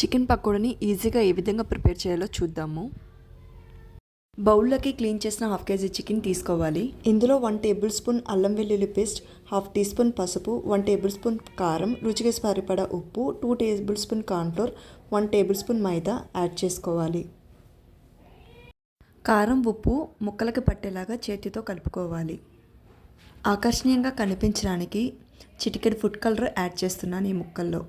Chicken పకోడీని ఈజీగా ఏ విధంగా prepare చేయాలో చూద్దాము. బౌల్లోకి క్లీన్ చేసిన 1/2 kg చికెన్ తీసుకోవాలి. ఇందులో 1 టేబుల్ స్పూన్ అల్లం వెల్లుల్లి పేస్ట్, 1/2 టీ స్పూన్ పసుపు, 1 టేబుల్ స్పూన్ కారం, రుచికి సరిపడా ఉప్పు, 2 tablespoon cornflour, 1 tablespoon maida add చేసుకోవాలి. కారం ఉప్పు ముక్కలకి పట్టేలాగా చేతితో కలుపుకోవాలి. ఆకర్షణీయంగా కనిపించడానికి చిటికెడు ఫుడ్ కలర్ యాడ్ చేస్తున్నాను ఈ ముక్కల్లో.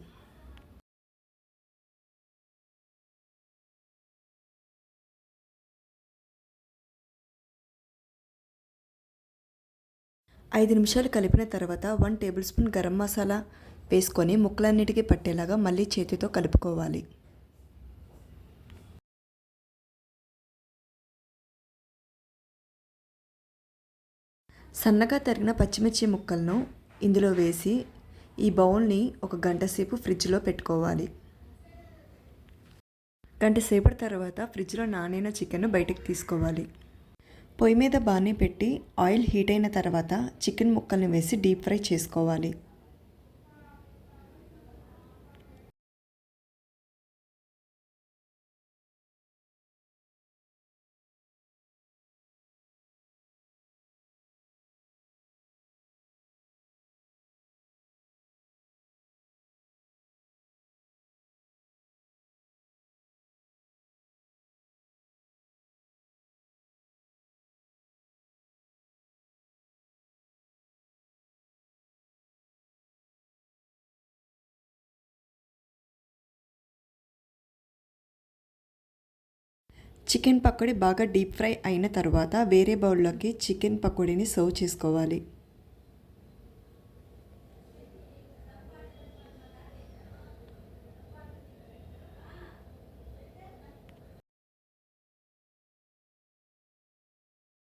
ఐదు నిమిషాలు కలిపిన తర్వాత 1 టేబుల్ స్పూన్ గరం మసాలా వేసుకొని ముక్కలన్నిటికీ పట్టేలాగా మళ్ళీ చేతితో కలుపుకోవాలి. సన్నగా తరిగిన పచ్చిమిర్చి ముక్కలను ఇందులో వేసి ఈ బౌల్ని 1 గంట సేపు ఫ్రిడ్జ్లో పెట్టుకోవాలి. గంట సేపటి తర్వాత ఫ్రిడ్జ్లో నానిన చికెన్ బయటకు తీసుకోవాలి. పొయ్యి మీద బాణీ పెట్టి ఆయిల్ హీట్ అయిన తర్వాత చికెన్ ముక్కల్ని వేసి డీప్ ఫ్రై చేసుకోవాలి. చికెన్ పకోడీ బాగా డీప్ ఫ్రై అయిన తర్వాత వేరే బౌల్లోకి చికెన్ పకోడీని సర్వ్ చేసుకోవాలి.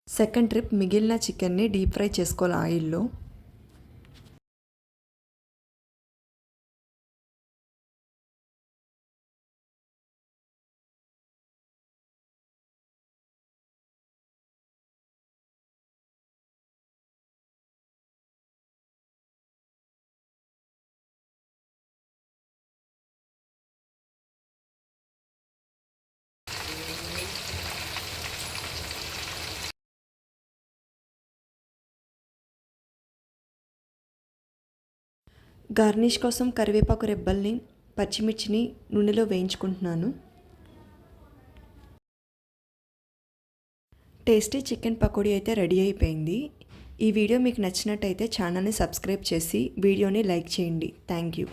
సెకండ్ ట్రిప్ మిగిలిన చికెన్ని డీప్ ఫ్రై చేసుకోవాలి ఆయిల్లో. గార్నిష్ కోసం కరివేపాకు రెబ్బల్ని, పచ్చిమిర్చిని నూనెలో వేయించుకుంటున్నాను. టేస్టీ చికెన్ పకోడీ అయితే రెడీ అయిపోయింది. ఈ వీడియో మీకు నచ్చినట్టయితే ఛానల్ని సబ్స్క్రైబ్ చేసి వీడియోని లైక్ చేయండి. Thank you.